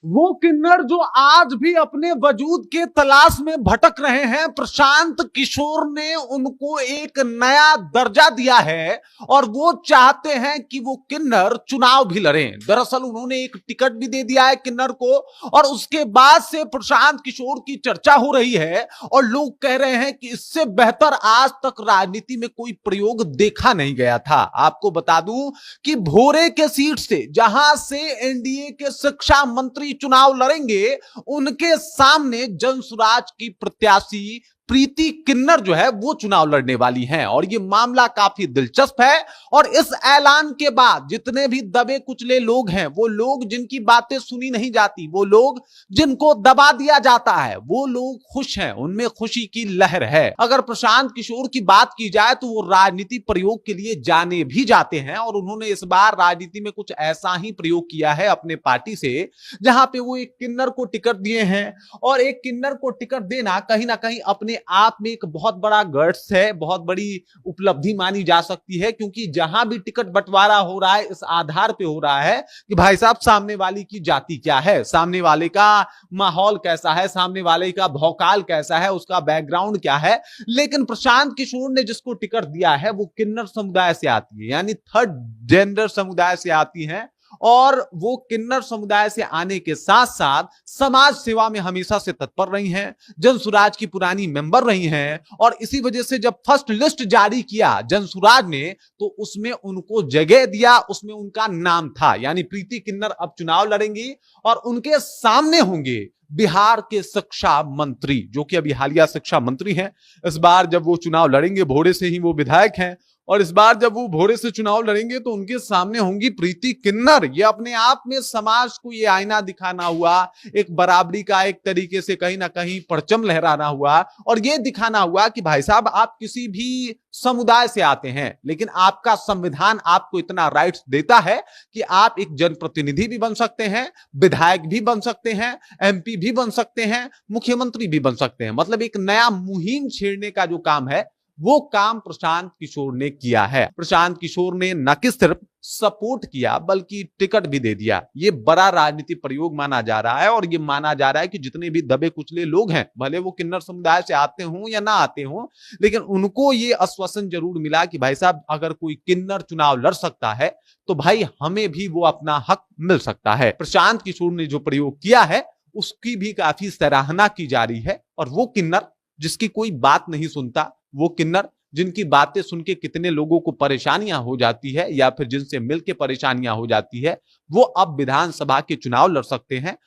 वो किन्नर जो आज भी अपने वजूद के तलाश में भटक रहे हैं, प्रशांत किशोर ने उनको एक नया दर्जा दिया है और वो चाहते हैं कि वो किन्नर चुनाव भी लड़ें। दरअसल उन्होंने एक टिकट भी दे दिया है किन्नर को और उसके बाद से प्रशांत किशोर की चर्चा हो रही है और लोग कह रहे हैं कि इससे बेहतर आज तक राजनीति में कोई प्रयोग देखा नहीं गया था। आपको बता दूं कि भोरे के सीट से जहां से एनडीए के शिक्षा मंत्री चुनाव लड़ेंगे, उनके सामने जनसुराज की प्रत्याशी प्रीति किन्नर जो है वो चुनाव लड़ने वाली हैं और ये मामला काफी दिलचस्प है। और इस ऐलान के बाद जितने भी दबे कुचले लोग हैं, वो लोग जिनकी बातें सुनी नहीं जाती, वो लोग जिनको दबा दिया जाता है, वो लोग खुश हैं, उनमें खुशी की लहर है। अगर प्रशांत किशोर की बात की जाए तो वो राजनीति प्रयोग के लिए जाने भी जाते हैं और उन्होंने इस बार राजनीति में कुछ ऐसा ही प्रयोग किया है अपने पार्टी से, जहां पे वो एक किन्नर को टिकट दिए हैं। और एक किन्नर को टिकट देना कहीं ना कहीं अपने आप में एक बहुत बड़ा गट्स है, बहुत बड़ी उपलब्धि मानी जा सकती है, क्योंकि जहां भी टिकट बंटवारा हो रहा है इस आधार पे हो रहा है कि भाई साहब सामने वाले की जाति क्या है, सामने वाले का माहौल कैसा है, सामने वाले का भौकाल कैसा है, उसका बैकग्राउंड क्या है। लेकिन प्रशांत किशोर ने जिसको टिकट दिया है वो किन्नर समुदाय से आती है, यानी थर्ड जेंडर समुदाय से आती है और वो किन्नर समुदाय से आने के साथ साथ समाज सेवा में हमेशा से तत्पर रही हैं, जनसुराज की पुरानी मेंबर रही हैं और इसी वजह से जब फर्स्ट लिस्ट जारी किया जनसुराज ने तो उसमें उनको जगह दिया, उसमें उनका नाम था। यानी प्रीति किन्नर अब चुनाव लड़ेंगी और उनके सामने होंगे बिहार के शिक्षा मंत्री, जो कि अभी हालिया शिक्षा मंत्री हैं। इस बार जब वो चुनाव लड़ेंगे, भोरे से ही वो विधायक हैं, और इस बार जब वो भोरे से चुनाव लड़ेंगे तो उनके सामने होंगी प्रीति किन्नर। ये अपने आप में समाज को ये आईना दिखाना हुआ, एक बराबरी का एक तरीके से कहीं ना कहीं परचम लहराना हुआ और ये दिखाना हुआ कि भाई साहब आप किसी भी समुदाय से आते हैं, लेकिन आपका संविधान आपको इतना राइट्स देता है कि आप एक जनप्रतिनिधि भी बन सकते हैं, विधायक भी बन सकते हैं, एमपी भी बन सकते हैं, मुख्यमंत्री भी बन सकते हैं। मतलब एक नया मुहिम छेड़ने का जो काम है वो काम प्रशांत किशोर ने किया है। प्रशांत किशोर ने न कि सिर्फ सपोर्ट किया बल्कि टिकट भी दे दिया। ये बड़ा राजनीतिक प्रयोग माना जा रहा है और ये माना जा रहा है कि जितने भी दबे कुचले लोग हैं, भले वो किन्नर समुदाय से आते हों या ना आते हों, लेकिन उनको ये आश्वासन जरूर मिला कि भाई साहब अगर कोई किन्नर चुनाव लड़ सकता है तो भाई हमें भी वो अपना हक मिल सकता है। प्रशांत किशोर ने जो प्रयोग किया है उसकी भी काफी सराहना की जा रही है और वो किन्नर जिसकी कोई बात नहीं सुनता, वो किन्नर जिनकी बातें सुन के कितने लोगों को परेशानियां हो जाती है या फिर जिनसे मिलके परेशानियां हो जाती है, वो अब विधानसभा के चुनाव लड़ सकते हैं